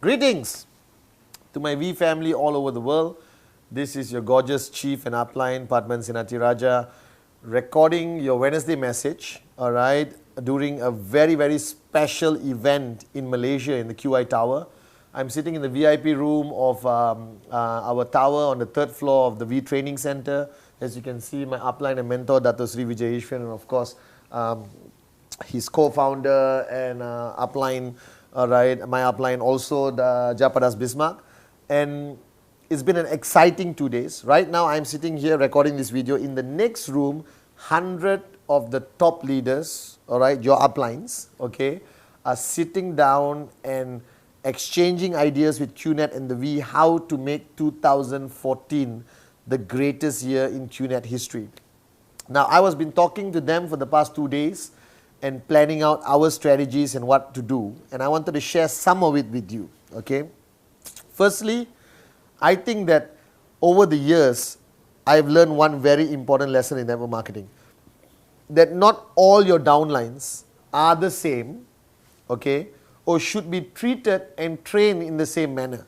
Greetings to my V family all over the world. This is your gorgeous chief and upline, Padman Sinatiraja, recording your Wednesday message, all right, during a very special event in Malaysia in the QI Tower. I'm sitting in the VIP room of our tower on the third floor of the V Training Center. As you can see, my upline and mentor, Dato Sri Vijay Ishwan, and of course, his co-founder and upline, all right, my upline also, the Japadas Bismarck. And it's been an exciting 2 days. Right now, I'm sitting here recording this video. In the next room, 100 of the top leaders, all right, your uplines, okay, are sitting down and exchanging ideas with QNet and the V how to make 2014 the greatest year in QNet history. Now, I was been talking to them for the past 2 days and planning out our strategies and what to do. And I wanted to share some of it with you, okay. Firstly, I think that over the years, I've learned one very important lesson in network marketing. That not all your downlines are the same, okay, or should be treated and trained in the same manner.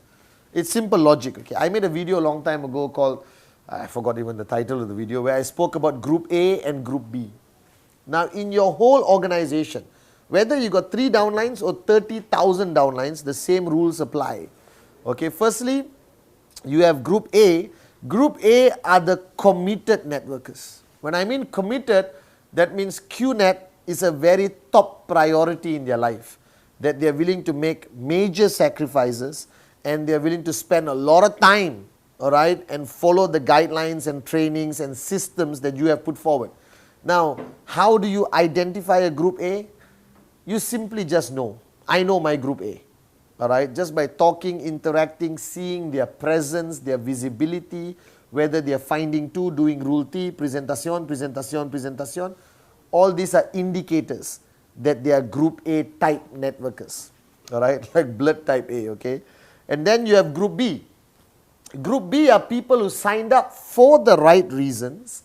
It's simple logic, okay. I made a video a long time ago called, I forgot even the title of the video, where I spoke about Group A and Group B. Now, in your whole organization, whether you got 3 downlines or 30,000 downlines, the same rules apply. Okay, firstly, you have Group A. Group A are the committed networkers. When I mean committed, that means QNet is a very top priority in their life. That they are willing to make major sacrifices and they are willing to spend a lot of time, all right, and follow the guidelines and trainings and systems that you have put forward. Now, how do you identify a Group A? You simply just know. I know my Group A. All right, just by talking, interacting, seeing their presence, their visibility, whether they are finding two, doing rule T, presentation, all these are indicators that they are Group A type networkers. All right, like blood type A, okay. And then you have Group B. Group B are people who signed up for the right reasons.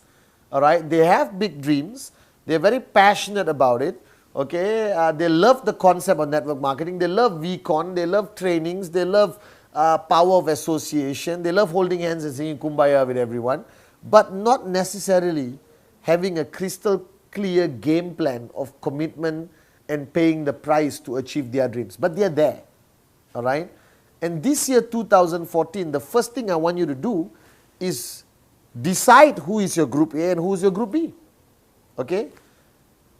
All right, they have big dreams, they're very passionate about it, okay, they love the concept of network marketing, they love VCon, they love trainings, they love power of association, they love holding hands and singing Kumbaya with everyone, but not necessarily having a crystal clear game plan of commitment and paying the price to achieve their dreams, but they're there, all right. And this year 2014, the first thing I want you to do is decide who is your Group A and who is your Group B, okay.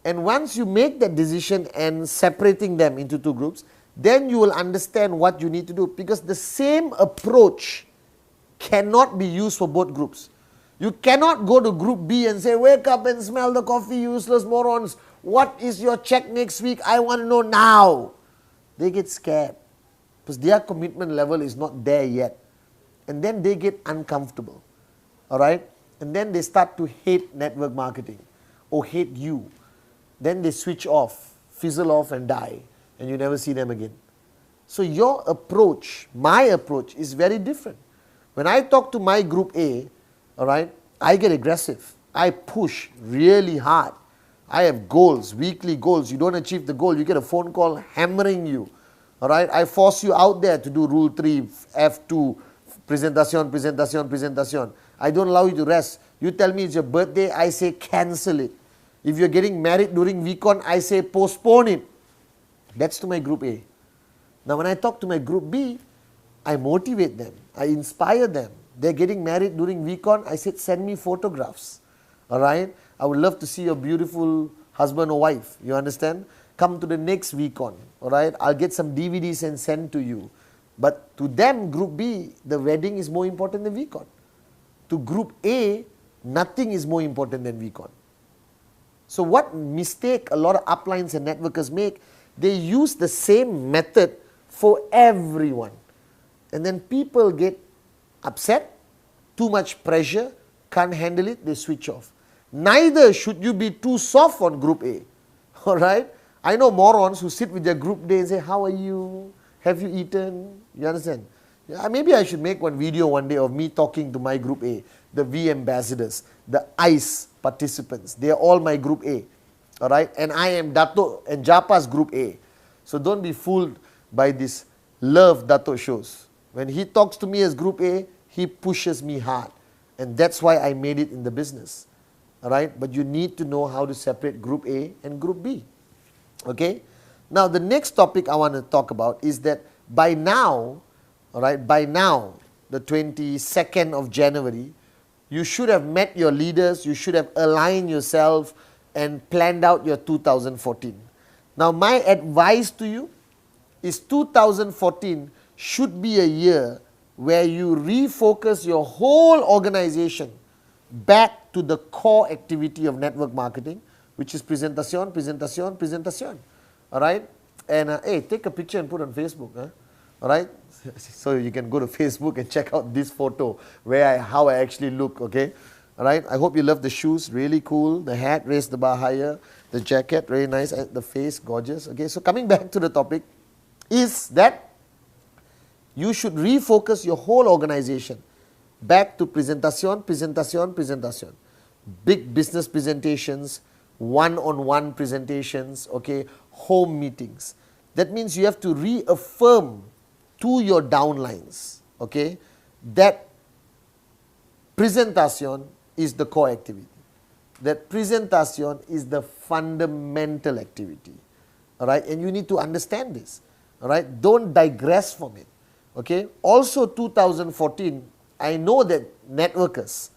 And once you make that decision and separating them into 2 groups, then you will understand what you need to do, because the same approach cannot be used for both groups. You cannot go to Group B and say, wake up and smell the coffee, useless morons. What is your check next week? I want to know now. They get scared because their commitment level is not there yet. And then they get uncomfortable. All right, and then they start to hate network marketing or hate you. Then they switch off, fizzle off and die, and you never see them again. So your approach, my approach is very different. When I talk to my Group A, all right, I get aggressive. I push really hard. I have goals, weekly goals. You don't achieve the goal, you get a phone call hammering you. All right, I force you out there to do Rule 3, F2, presentation. I don't allow you to rest. You tell me it's your birthday, I say cancel it. If you're getting married during VCon, I say postpone it. That's to my Group A. Now when I talk to my Group B, I motivate them, I inspire them. They're getting married during VCon, I said send me photographs. Alright, I would love to see your beautiful husband or wife, you understand? Come to the next VCon, alright, I'll get some DVDs and send to you. But to them, Group B, the wedding is more important than VCon. To Group A, nothing is more important than VCon. So what mistake a lot of uplines and networkers make, they use the same method for everyone. And then people get upset, too much pressure, can't handle it, they switch off. Neither should you be too soft on Group A. Alright? I know morons who sit with their Group A and say, how are you? Have you eaten? You understand? Maybe I should make one video one day of me talking to my Group A, the V ambassadors, the ICE participants. They are all my Group A. Alright? And I am Dato and Japa's Group A. So don't be fooled by this love Dato shows. When he talks to me as Group A, he pushes me hard. And that's why I made it in the business. Alright, but you need to know how to separate Group A and Group B. Okay, now the next topic I want to talk about is that by now, alright, by now, the 22nd of January, you should have met your leaders, you should have aligned yourself and planned out your 2014. Now my advice to you is 2014 should be a year where you refocus your whole organization back to the core activity of network marketing, which is presentation, presentation, presentation. Alright? And hey, take a picture and put on Facebook. Huh? Alright? So you can go to Facebook and check out this photo where how I actually look. Okay? Alright? I hope you love the shoes, really cool. The hat, raise the bar higher. The jacket, very nice. And the face, gorgeous. Okay? So coming back to the topic is that you should refocus your whole organization back to presentation, presentation, presentation. Big business presentations, one-on-one presentations, okay, home meetings. That means you have to reaffirm to your downlines, okay, that presentation is the core activity. That presentation is the fundamental activity. Alright, and you need to understand this. Alright, don't digress from it. Okay, also 2014, I know that networkers,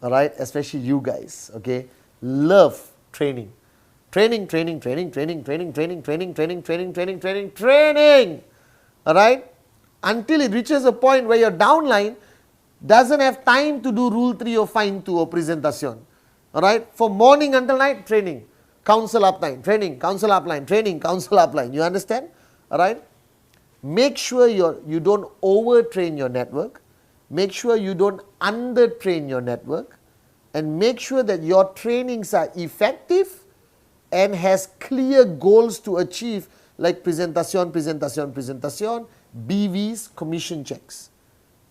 alright, especially you guys, okay, love training. Training, training, training, training, training, training, training, training, training, training, training, training. Alright, until it reaches a point where your downline doesn't have time to do rule 3 or fine 2 or presentation. Alright, from morning until night, training, council upline, training, council upline, training, council upline. You understand? Alright. Make sure you don't overtrain your network, make sure you don't undertrain your network, and make sure that your trainings are effective and has clear goals to achieve, like presentation, presentation, presentation, BVs, commission checks.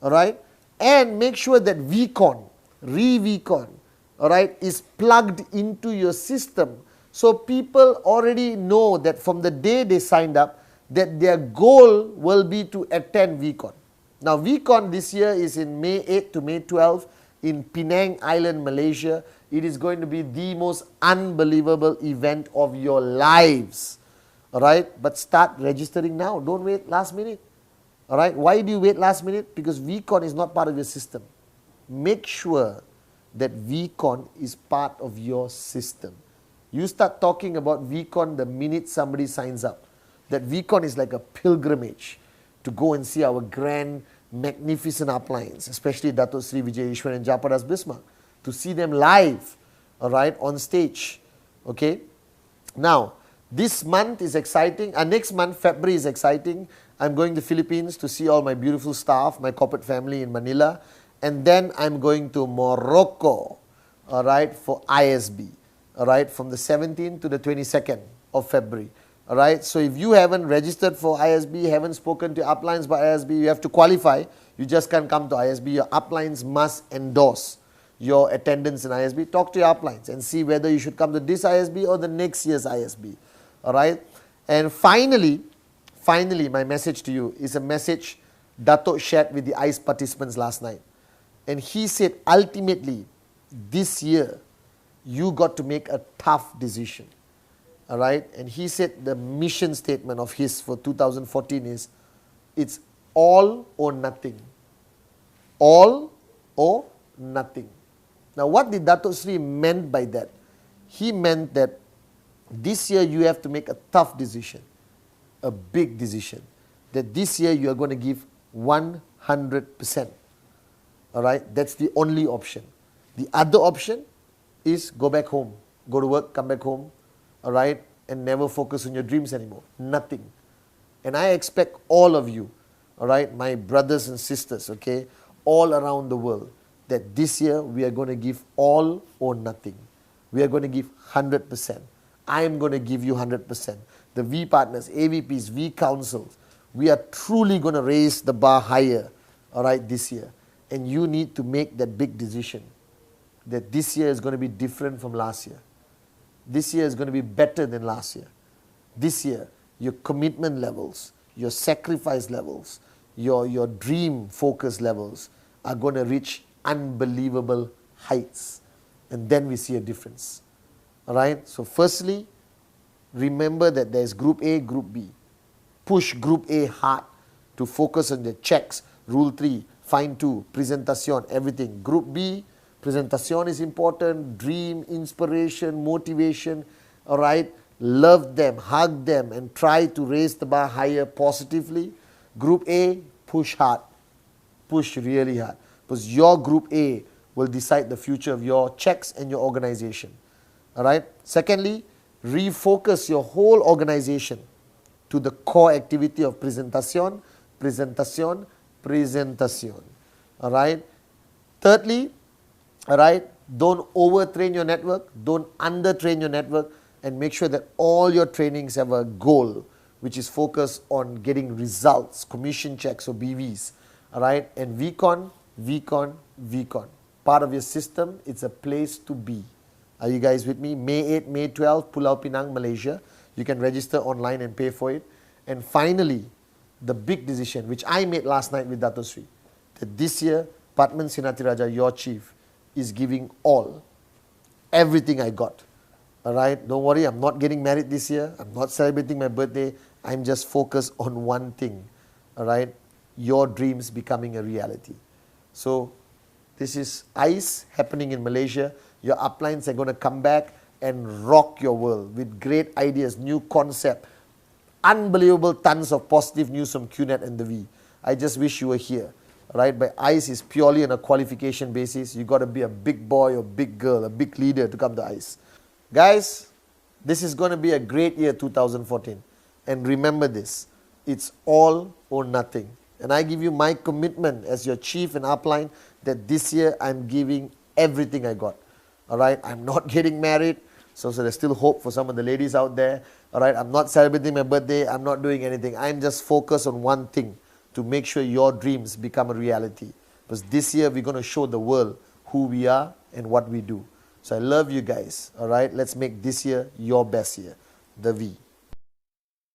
Alright, and make sure that VCon, re-VCon, alright, is plugged into your system, so people already know that from the day they signed up, that their goal will be to attend VCon. Now VCon this year is in May 8 to May 12 in Penang Island, Malaysia. It is going to be the most unbelievable event of your lives. Alright, but start registering now, don't wait last minute. Alright, why do you wait last minute? Because VCon is not part of your system. Make sure that VCon is part of your system. You start talking about VCon the minute somebody signs up. That VCon is like a pilgrimage to go and see our grand, magnificent uplines, especially Dato Sri Vijay Ishwar and Japadas Bismarck, to see them live, alright, on stage. Okay. Now, this month is exciting. Next month, February, is exciting. I'm going to Philippines to see all my beautiful staff, my corporate family in Manila, and then I'm going to Morocco, alright, for ISB, alright, from the 17th to the 22nd of February. Alright, so if you haven't registered for ISB, haven't spoken to uplines by ISB, you have to qualify. You just can't come to ISB. Your uplines must endorse your attendance in ISB. Talk to your uplines and see whether you should come to this ISB or the next year's ISB. Alright, and finally, my message to you is a message Dato shared with the ICE participants last night. And he said, ultimately, this year, you got to make a tough decision. Alright, and he said the mission statement of his for 2014 is, it's all or nothing. All or nothing. Now what did Dato Sri meant by that? He meant that this year you have to make a tough decision, a big decision, that this year you are going to give 100%. Alright, that's the only option. The other option is go back home, go to work, come back home, alright, and never focus on your dreams anymore. Nothing. And I expect all of you, alright, my brothers and sisters, okay, all around the world, that this year we are going to give all or nothing. We are going to give 100%. I am going to give you 100%. The V partners, AVPs, V councils, we are truly going to raise the bar higher, alright, this year. And you need to make that big decision that this year is going to be different from last year. This year is going to be better than last year. This year, your commitment levels, your sacrifice levels, your dream focus levels are going to reach unbelievable heights. And then we see a difference. All right? So firstly, remember that there is Group A, Group B. Push Group A hard to focus on the checks, Rule 3, Find 2, Presentation, everything. Group B, Presentation is important, dream, inspiration, motivation, all right? Love them, hug them, and try to raise the bar higher positively. Group A, push hard, push really hard, because your Group A will decide the future of your checks and your organization. All right? Secondly, refocus your whole organization to the core activity of presentation, presentation, presentation. All right? Thirdly, all right, don't overtrain your network, don't undertrain your network, and make sure that all your trainings have a goal which is focused on getting results, commission checks or BVs. All right? And VCon, VCon, VCon. Part of your system, it's a place to be. Are you guys with me? May 8, May 12, Pulau Pinang, Malaysia. You can register online and pay for it. And finally, the big decision, which I made last night with Dato Sri, that this year, Padman Sinatiraja, your chief, is giving all, everything I got. All right? Don't worry, I'm not getting married this year. I'm not celebrating my birthday. I'm just focused on one thing. All right? Your dreams becoming a reality. So, this is ICE happening in Malaysia. Your uplines are going to come back and rock your world with great ideas, new concept, unbelievable tons of positive news from QNet and the V. I just wish you were here. Right? But ICE is purely on a qualification basis. You got to be a big boy or big girl, a big leader to come to ICE. Guys, this is going to be a great year 2014. And remember this, it's all or nothing. And I give you my commitment as your chief and upline that this year I'm giving everything I got. All right, I'm not getting married, so there's still hope for some of the ladies out there. All right, I'm not celebrating my birthday, I'm not doing anything. I'm just focused on one thing, to make sure your dreams become a reality. Because this year we're going to show the world who we are and what we do. So I love you guys. All right, let's make this year your best year. The V.